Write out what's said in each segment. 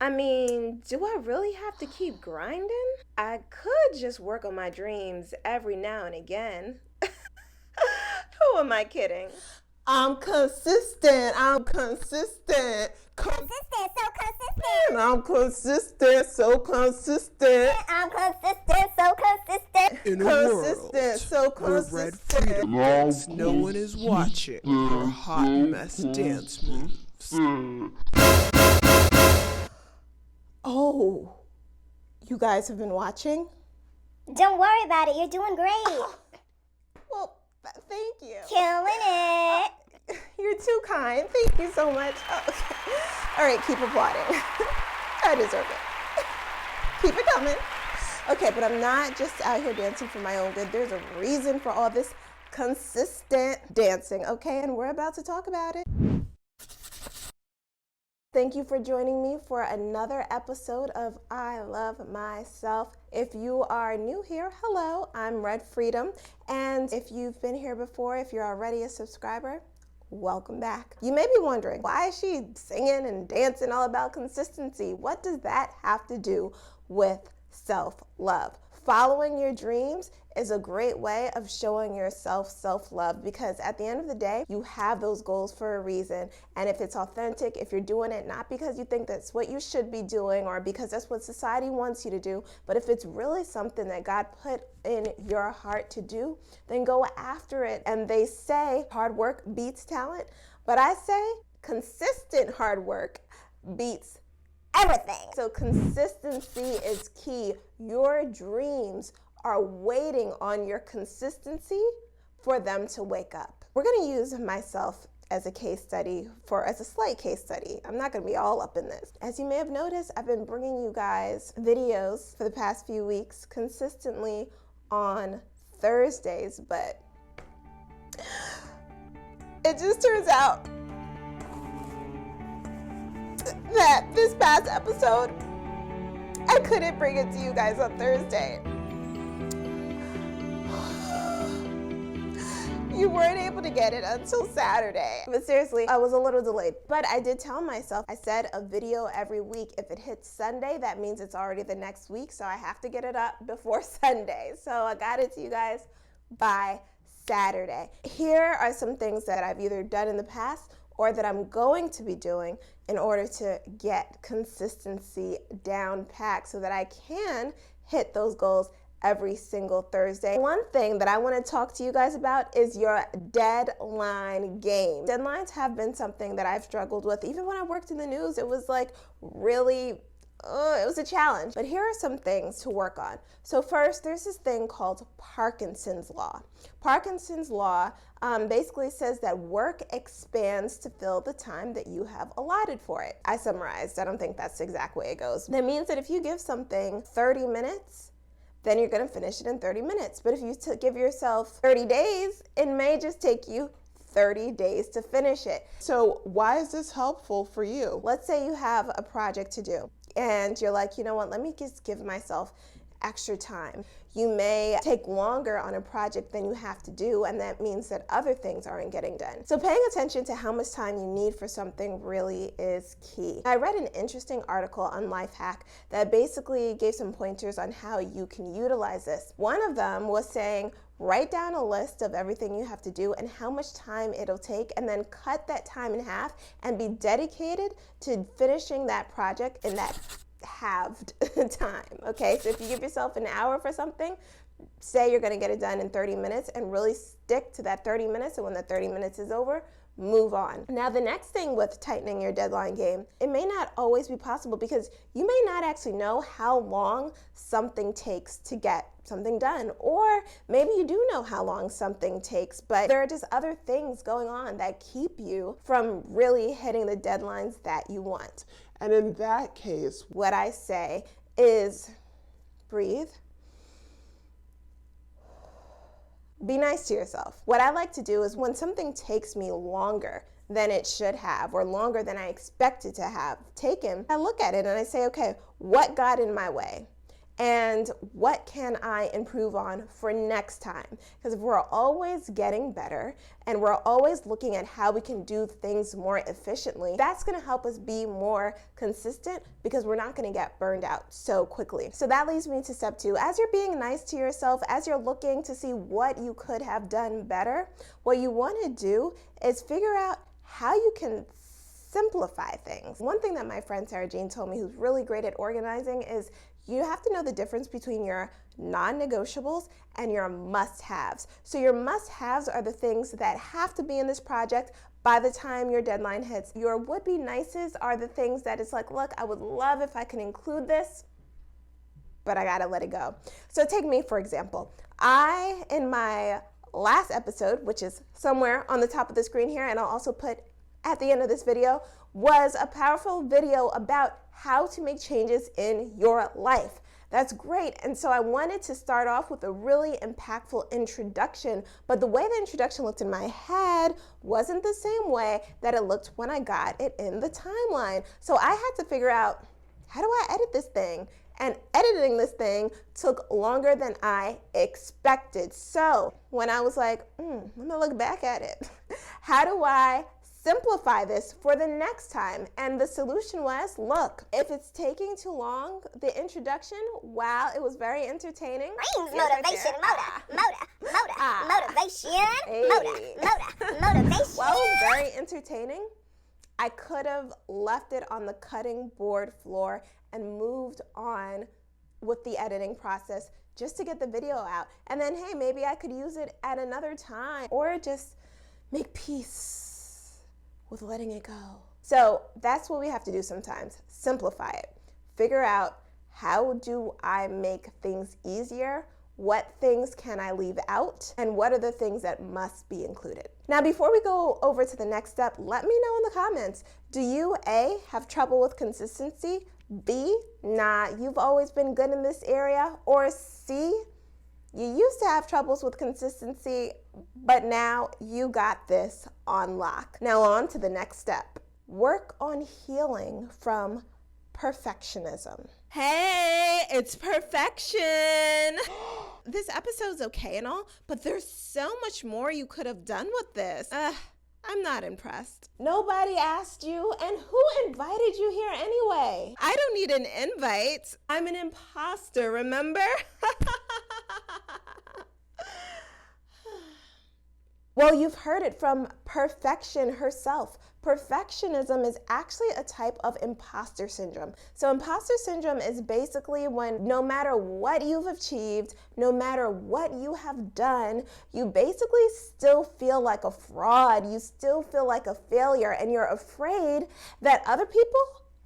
I mean, do I really have to keep grinding? I could just work on my dreams every now and again. Who am I kidding? I'm consistent. I'm consistent. Consistent, so consistent. I'm consistent. So consistent. I'm consistent, so consistent. In a Consistent. So world where red consistent. freedom thinks no one is watching her hot mess dance moves. Oh, you guys have been watching? Don't worry about it, you're doing great. Well, thank you. Killing it. You're too kind. Thank you so much. Oh, okay. All right, keep applauding. I deserve it. Keep it coming. Okay, but I'm not just out here dancing for my own good. There's a reason for all this consistent dancing, okay? And we're about to talk about it. Thank you for joining me for another episode of I Love Myself. If you are new here, hello, I'm Red Freedom. And if you've been here before, if you're already a subscriber, welcome back. You may be wondering, why is she singing and dancing all about consistency? What does that have to do with self-love? Following your dreams is a great way of showing yourself self-love, because at the end of the day, you have those goals for a reason. And if it's authentic, if you're doing it not because you think that's what you should be doing or because that's what society wants you to do, but if it's really something that God put in your heart to do, then go after it. And they say hard work beats talent, but I say consistent hard work beats Everything. So consistency is key. Your dreams are waiting on your consistency for them to wake up. We're going to use myself as a case study, as a slight case study. I'm not going to be all up in this. As you may have noticed, I've been bringing you guys videos for the past few weeks consistently on Thursdays, but it just turns out that this past episode, I couldn't bring it to you guys on Thursday. You weren't able to get it until Saturday. But seriously, I was a little delayed. But I did tell myself, I said a video every week. If it hits Sunday, that means it's already the next week, so I have to get it up before Sunday. So I got it to you guys by Saturday. Here are some things that I've either done in the past or that I'm going to be doing in order to get consistency down packed so that I can hit those goals every single Thursday. One thing that I want to talk to you guys about is your deadline game. Deadlines have been something that I've struggled with. Even when I worked in the news, it was like really it was a challenge. But here are some things to work on. So first, there's this thing called Parkinson's Law. Parkinson's Law basically says that work expands to fill the time that you have allotted for it. I summarized. I don't think that's the exact way it goes. That means that if you give something 30 minutes, then you're going to finish it in 30 minutes. But if you give yourself 30 days, it may just take you 30 days to finish it. So why is this helpful for you? Let's say you have a project to do and you're like, you know what, let me just give myself extra time. You may take longer on a project than you have to do, and that means that other things aren't getting done. So paying attention to how much time you need for something really is key. I read an interesting article on Lifehack that basically gave some pointers on how you can utilize this. One of them was saying, write down a list of everything you have to do and how much time it'll take, and then cut that time in half and be dedicated to finishing that project in that halved time. Okay, so if you give yourself an hour for something, say you're going to get it done in 30 minutes and really stick to that 30 minutes, and when the 30 minutes is over, move on. Now, the next thing with tightening your deadline game, it may not always be possible because you may not actually know how long something takes to get something done, or maybe you do know how long something takes, but there are just other things going on that keep you from really hitting the deadlines that you want. And in that case, what I say is breathe. Be nice to yourself. What I like to do is when something takes me longer than it should have, or longer than I expected to have taken, I look at it and I say, okay, what got in my way? and what can I improve on for next time? Because if we're always getting better and we're always looking at how we can do things more efficiently, that's going to help us be more consistent because we're not going to get burned out so quickly. So that leads me to step 2. As you're being nice to yourself, as you're looking to see what you could have done better, what you want to do is figure out how you can simplify things. One thing that my friend Sarah Jane told me, who's really great at organizing, is you have to know the difference between your non-negotiables and your must-haves. So your must-haves are the things that have to be in this project by the time your deadline hits. Your would-be nices are the things that it's like, look, I would love if I can include this, but I gotta let it go. So take me, for example. In my last episode, which is somewhere on the top of the screen here, and I'll also put at the end of this video, was a powerful video about how to make changes in your life. That's great. And so I wanted to start off with a really impactful introduction, but the way the introduction looked in my head wasn't the same way that it looked when I got it in the timeline. So I had to figure out, how do I edit this thing? And editing this thing took longer than I expected. So when I was like, I'm gonna look back at it. How do I simplify this for the next time? And the solution was, look, if it's taking too long, the introduction, while it was very entertaining. Dreams, motivation, motivation, Hey. motivation. While it was very entertaining, I could have left it on the cutting board floor and moved on with the editing process just to get the video out. And then, hey, maybe I could use it at another time, or just make peace with letting it go. So that's what we have to do sometimes. Simplify it. Figure out, how do I make things easier? What things can I leave out? And what are the things that must be included? Now, before we go over to the next step, let me know in the comments. Do you, A, have trouble with consistency? B, nah, you've always been good in this area? Or C, you used to have troubles with consistency, but now you got this on lock. Now on to the next step. Work on healing from perfectionism. Hey, it's perfection. This episode's okay and all, but there's so much more you could have done with this. I'm not impressed. Nobody asked you, and who invited you here anyway? I don't need an invite. I'm an imposter, remember? Well, you've heard it from Perfection herself. Perfectionism is actually a type of imposter syndrome. So imposter syndrome is basically when no matter what you've achieved, no matter what you have done, you basically still feel like a fraud. You still feel like a failure, and you're afraid that other people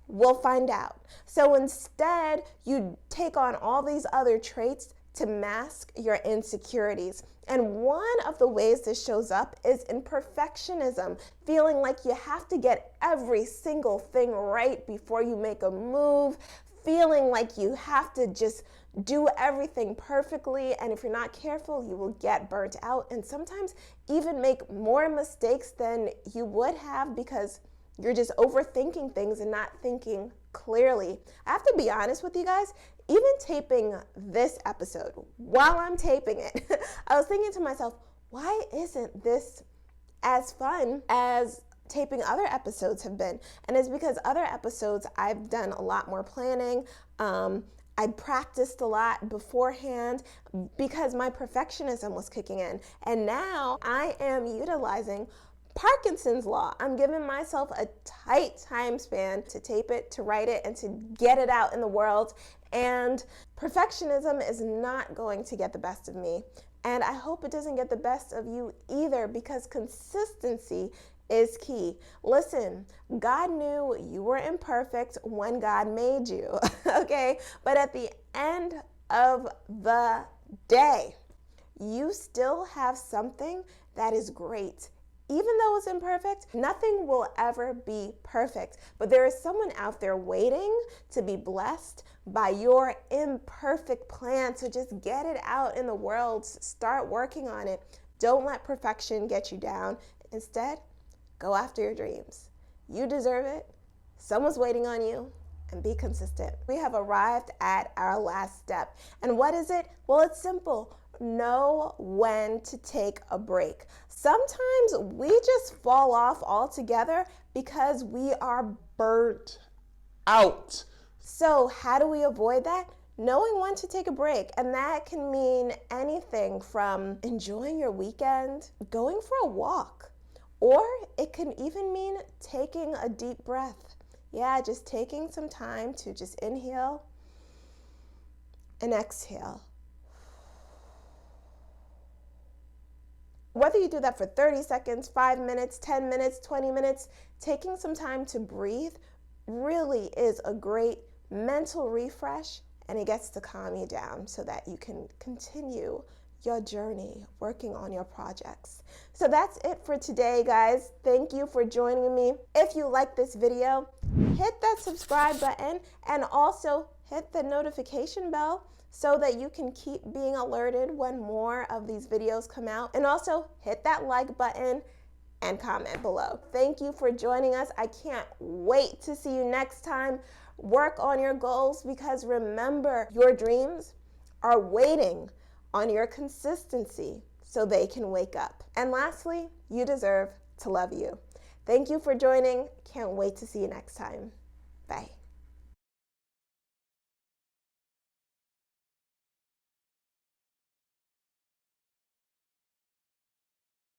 will find out. So instead, you take on all these other traits to mask your insecurities. And one of the ways this shows up is in perfectionism, feeling like you have to get every single thing right before you make a move, feeling like you have to just do everything perfectly, and if you're not careful, you will get burnt out and sometimes even make more mistakes than you would have because you're just overthinking things and not thinking clearly. I have to be honest with you guys, even taping this episode, while I'm taping it, I was thinking to myself, why isn't this as fun as taping other episodes have been? And it's because other episodes I've done a lot more planning. I practiced a lot beforehand because my perfectionism was kicking in. And now I am utilizing Parkinson's law. I'm giving myself a tight time span to tape it, to write it, and to get it out in the world. And perfectionism is not going to get the best of me. And I hope it doesn't get the best of you either, because consistency is key. Listen, God knew you were imperfect when God made you, okay? But at the end of the day, you still have something that is great. Even though it's imperfect, nothing will ever be perfect. But there is someone out there waiting to be blessed by your imperfect plan. So just get it out in the world. Start working on it. Don't let perfection get you down. Instead, go after your dreams. You deserve it. Someone's waiting on you, and be consistent. We have arrived at our last step. And what is it? Well, it's simple. Know when to take a break. Sometimes we just fall off altogether because we are burnt Out. So how do we avoid that? Knowing when to take a break. And that can mean anything from enjoying your weekend, going for a walk, or it can even mean taking a deep breath. Yeah, just taking some time to just inhale and exhale. Whether you do that for 30 seconds, 5 minutes, 10 minutes, 20 minutes, taking some time to breathe really is a great mental refresh, and it gets to calm you down so that you can continue your journey working on your projects. So that's it for today, guys. Thank you for joining me. If you like this video, hit that subscribe button and also hit the notification bell so that you can keep being alerted when more of these videos come out. And also hit that like button and comment below. Thank you for joining us. I can't wait to see you next time. Work on your goals, because remember, your dreams are waiting on your consistency so they can wake up. And lastly, you deserve to love you. Thank you for joining. Can't wait to see you next time. Bye.